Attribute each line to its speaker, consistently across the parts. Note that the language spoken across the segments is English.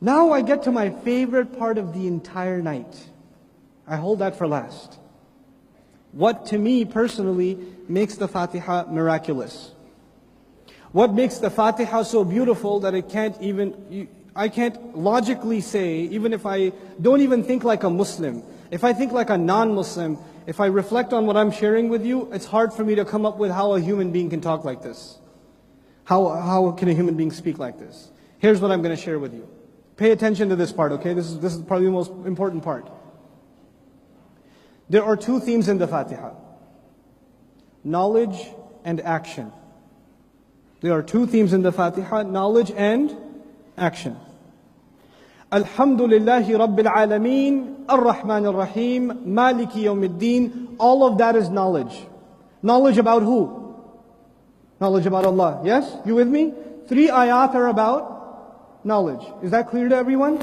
Speaker 1: Now I get to my favorite part of the entire night. I hold that for last. What to me personally makes the Fatiha miraculous? What makes the Fatiha so beautiful that I can't logically say, even if I don't even think like a Muslim, if I think like a non-Muslim, if I reflect on what I'm sharing with you, it's hard for me to come up with how a human being can talk like this. How can a human being speak like this? Here's what I'm going to share with you. Pay attention to this part, okay? This is probably the most important part. There are two themes in the Fatiha: knowledge and action. There are two themes in the Fatiha: knowledge and action. Alhamdulillahi Rabbil Alameen, Ar-Rahman Ar-Rahim, Maliki Yawmiddin. All of that is knowledge. Knowledge about who? Knowledge about Allah. Yes? You with me? 3 ayat are about knowledge. Is that clear to everyone?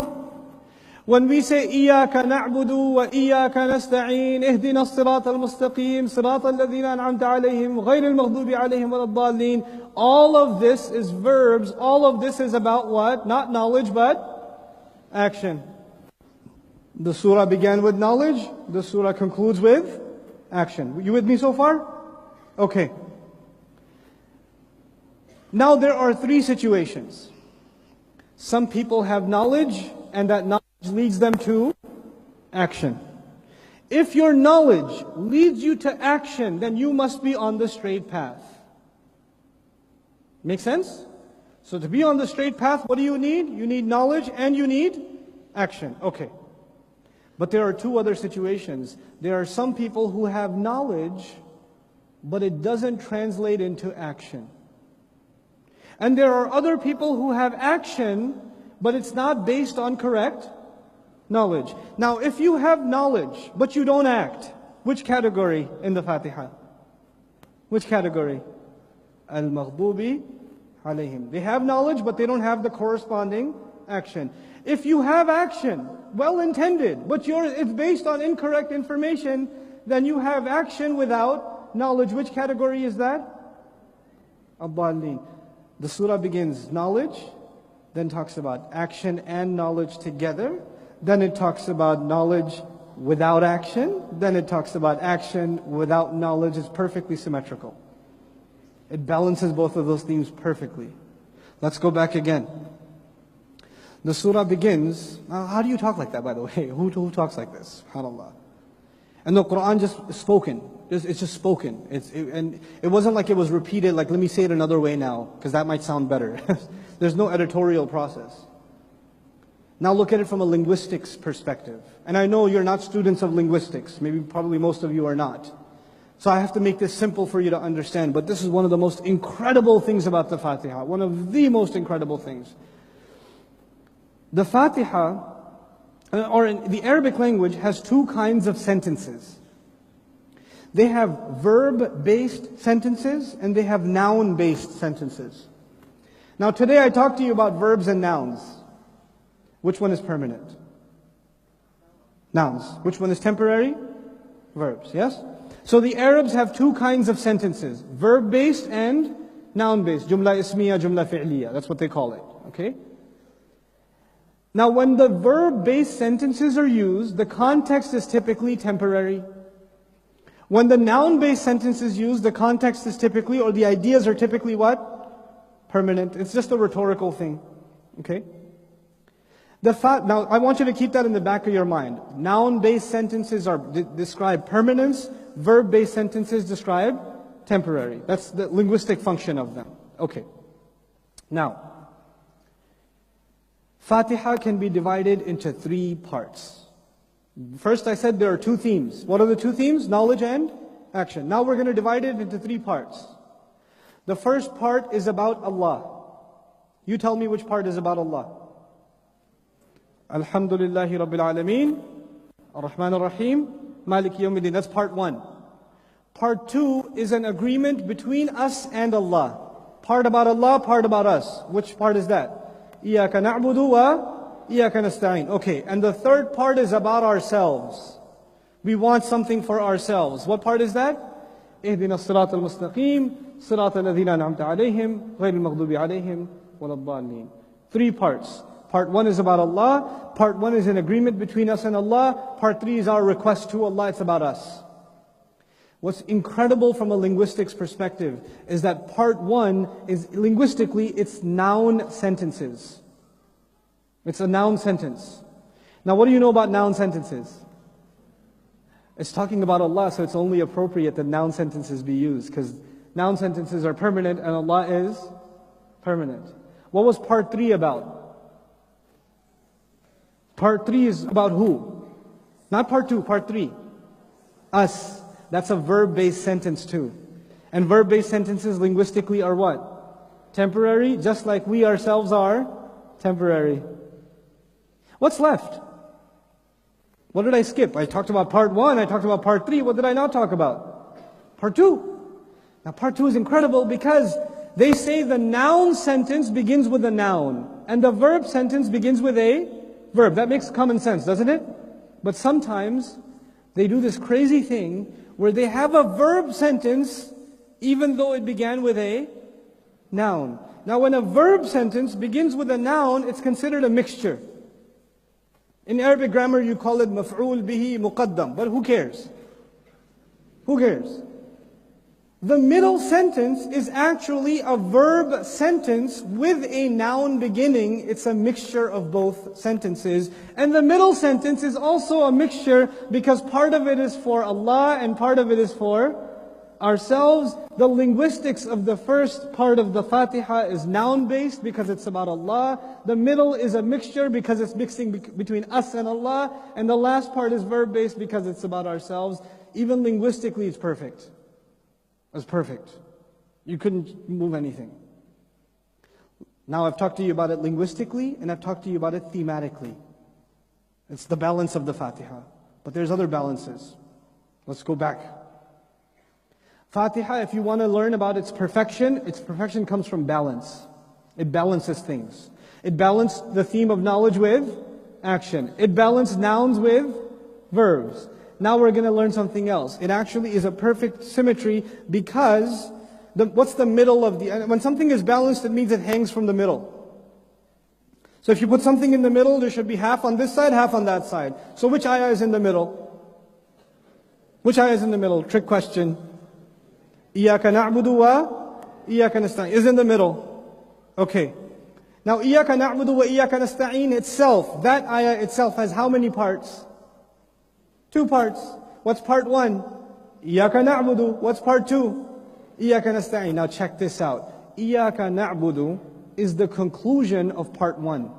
Speaker 1: When we say إِيَّاكَ نَعْبُدُ وَإِيَّاكَ نَسْتَعِينُ اهْدِنَا الصِّرَاطَ الْمُسْتَقِيمِ صِرَاطَ الَّذِينَ أَنْعَمْتَ عَلَيْهِمْ غَيْرِ الْمَغْضُوبِ عَلَيْهِمْ وَلَا الضَّالِّينَ. All of this is verbs. All of this is about what? Not knowledge, but action. The surah began with knowledge. The surah concludes with action. You with me so far? Okay. Now there are 3 situations. Some people have knowledge, and that knowledge leads them to action. If your knowledge leads you to action, then you must be on the straight path. Make sense? So to be on the straight path, what do you need? You need knowledge and you need action. Okay. But there are 2 other situations. There are some people who have knowledge, but it doesn't translate into action. And there are other people who have action, but it's not based on correct knowledge. Now, if you have knowledge, but you don't act, which category in the Fatiha? Which category? Al-Maghdubi alayhim. They have knowledge, but they don't have the corresponding action. If you have action, well intended, but it's based on incorrect information, then you have action without knowledge. Which category is that? Ad-Dallin. The surah begins knowledge, then talks about action and knowledge together. Then it talks about knowledge without action. Then it talks about action without knowledge. It's perfectly symmetrical. It balances both of those themes perfectly. Let's go back again. The surah begins. How do you talk like that, by the way? Who talks like this? SubhanAllah. And the Quran just spoken. It's just spoken. And it wasn't like it was repeated, like let me say it another way now, because that might sound better. There's no editorial process. Now look at it from a linguistics perspective. And I know you're not students of linguistics. Probably most of you are not. So I have to make this simple for you to understand. But this is one of the most incredible things about the Fatiha. One of the most incredible things. The Fatiha, or in the Arabic language, has 2 kinds of sentences. They have verb-based sentences and they have noun-based sentences. Now today I talked to you about verbs and nouns. Which one is permanent? Nouns. Which one is temporary? Verbs, yes? So the Arabs have 2 kinds of sentences. Verb-based and noun-based. Jumla ismiya, jumla fi'liya. That's what they call it. Okay? Now when the verb-based sentences are used, the context is typically temporary. When the noun-based sentence is used, the context is typically, or the ideas are typically what? Permanent. It's just a rhetorical thing. Okay? Now, I want you to keep that in the back of your mind. Noun-based sentences describe permanence. Verb-based sentences describe temporary. That's the linguistic function of them. Okay. Now, Fatiha can be divided into 3 parts. First I said there are 2 themes. What are the 2 themes? Knowledge and action. Now we're going to divide it into 3 parts. The first part is about Allah. You tell me which part is about Allah. Alhamdulillahi Rabbil Alameen, Ar-Rahman Ar-Rahim, Maliki Yawmiddin. That's part 1. Part 2 is an agreement between us and Allah. Part about Allah, part about us. Which part is that? إِيَّاكَ نَعْبُدُ وَإِيَّاكَ نَسْتَعِينُ. Okay, and the third part is about ourselves. We want something for ourselves. What part is that? اهدنا الصراط المستقيم صراط الذين أنعمت عليهم غير المغضوب عليهم ولا الضالين. 3 parts. Part 1 is about Allah. Part 1 is an agreement between us and Allah. Part 3 is our request to Allah. It's about us. What's incredible from a linguistics perspective is that part 1 is linguistically, it's noun sentences. It's a noun sentence. Now what do you know about noun sentences? It's talking about Allah, so it's only appropriate that noun sentences be used, because noun sentences are permanent and Allah is permanent. What was part 3 about? Part 3 is about who? Not part 2, part 3. Us. That's a verb-based sentence too. And verb-based sentences linguistically are what? Temporary, just like we ourselves are temporary. What's left? What did I skip? I talked about part 1, I talked about part 3. What did I not talk about? Part 2. Now part 2 is incredible because they say the noun sentence begins with a noun and the verb sentence begins with a verb. That makes common sense, doesn't it? But sometimes they do this crazy thing where they have a verb sentence even though it began with a noun. Now when a verb sentence begins with a noun, it's considered a mixture. In Arabic grammar you call it maf'ul bihi muqaddam, but who cares? Who cares? The middle sentence is actually a verb sentence with a noun beginning. It's a mixture of both sentences. And the middle sentence is also a mixture because part of it is for Allah and part of it is for ourselves. The linguistics of the first part of the Fatiha is noun-based because it's about Allah. The middle is a mixture because it's mixing between us and Allah. And the last part is verb-based because it's about ourselves. Even linguistically, it's perfect. It's perfect. You couldn't move anything. Now I've talked to you about it linguistically and I've talked to you about it thematically. It's the balance of the Fatiha. But there's other balances. Let's go back. Fatiha, if you want to learn about its perfection comes from balance. It balances things. It balanced the theme of knowledge with action. It balanced nouns with verbs. Now we're going to learn something else. It actually is a perfect symmetry because what's the middle of when something is balanced, it means it hangs from the middle. So if you put something in the middle, there should be half on this side, half on that side. So which ayah is in the middle? Which ayah is in the middle? Trick question. Iyaka na'budu wa iyaka nasta'in is in the middle. Okay. Now Iyaka na'budu wa iyaka nasta'in itself, that ayah itself has how many parts? 2 parts. What's part 1? Iyaka na'budu. What's part 2? Iyaka nasta'in. Now check this out. Iyaka na'budu is the conclusion of part 1.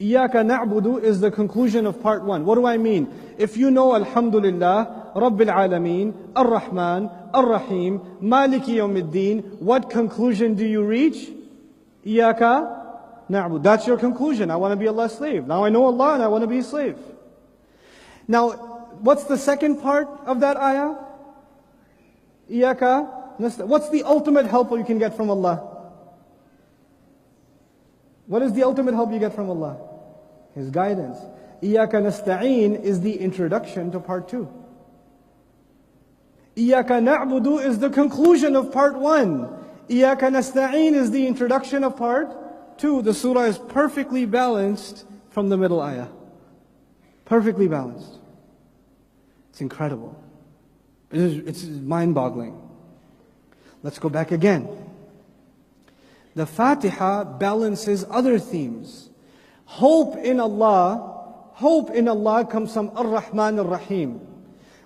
Speaker 1: Iyaka na'budu is the conclusion of part 1. What do I mean? If you know Alhamdulillah, Rabbil Alameen, Ar-Rahman, Ar-Rahim, Maliki Yawmiddin, what conclusion do you reach? Iyaka na'budu. That's your conclusion. I want to be Allah's slave. Now I know Allah and I want to be a slave. Now, what's the second part of that ayah? Iyaka nasta'in. What's the ultimate help you can get from Allah? What is the ultimate help you get from Allah? His guidance. Iyaka nasta'in is the introduction to part 2. Iyaka na'budu is the conclusion of part 1. Iyaka nasta'in is the introduction of part 2. The surah is perfectly balanced from the middle ayah. Perfectly balanced. It's incredible. It's mind-boggling. Let's go back again. The Fatiha balances other themes. Hope in Allah comes from Ar-Rahman Ar-Rahim.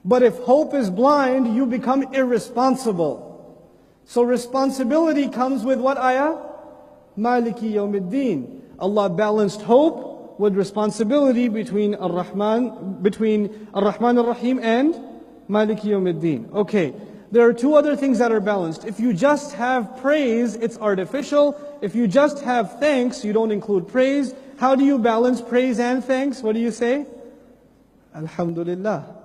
Speaker 1: But if hope is blind, you become irresponsible. So responsibility comes with what ayah? Maliki Yawmiddin. Allah balanced hope with responsibility between Ar-Rahman Ar-Rahim and Maliki Yawmiddin. Okay, there are 2 other things that are balanced. If you just have praise, it's artificial. If you just have thanks, you don't include praise. How do you balance praise and thanks? What do you say? Alhamdulillah.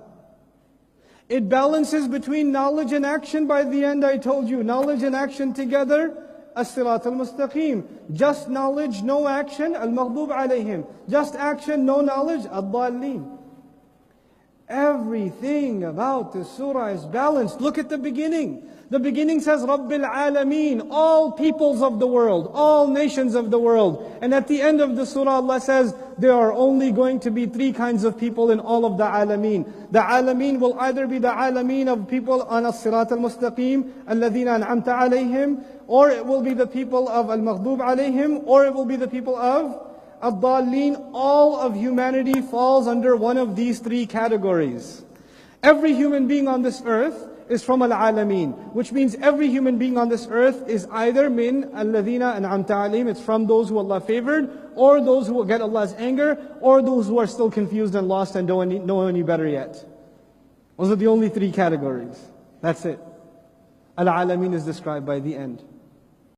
Speaker 1: It balances between knowledge and action. By the end I told you, knowledge and action together, as-sirat al-mustaqim. Just knowledge, no action, al-maghdub alayhim. Just action, no knowledge, ad-dallin. Everything about this surah is balanced. Look at the beginning. The beginning says, Rabbil Alameen, all peoples of the world, all nations of the world. And at the end of the surah, Allah says, there are only going to be three kinds of people in all of the Alameen. The Alameen will either be the Alameen of people on as-sirat al-mustaqim, alladhina an'amta alayhim, or it will be the people of al-maghdub alayhim, or it will be the people of ad-dallin. All of humanity falls under one of these three categories. Every human being on this earth is from al-alameen, which means every human being on this earth is either min alladhina an'amta alayhim, it's from those who Allah favored, or those who will get Allah's anger, or those who are still confused and lost and don't know any better yet. Those are the only three categories. That's it. Al-alameen is described by the end.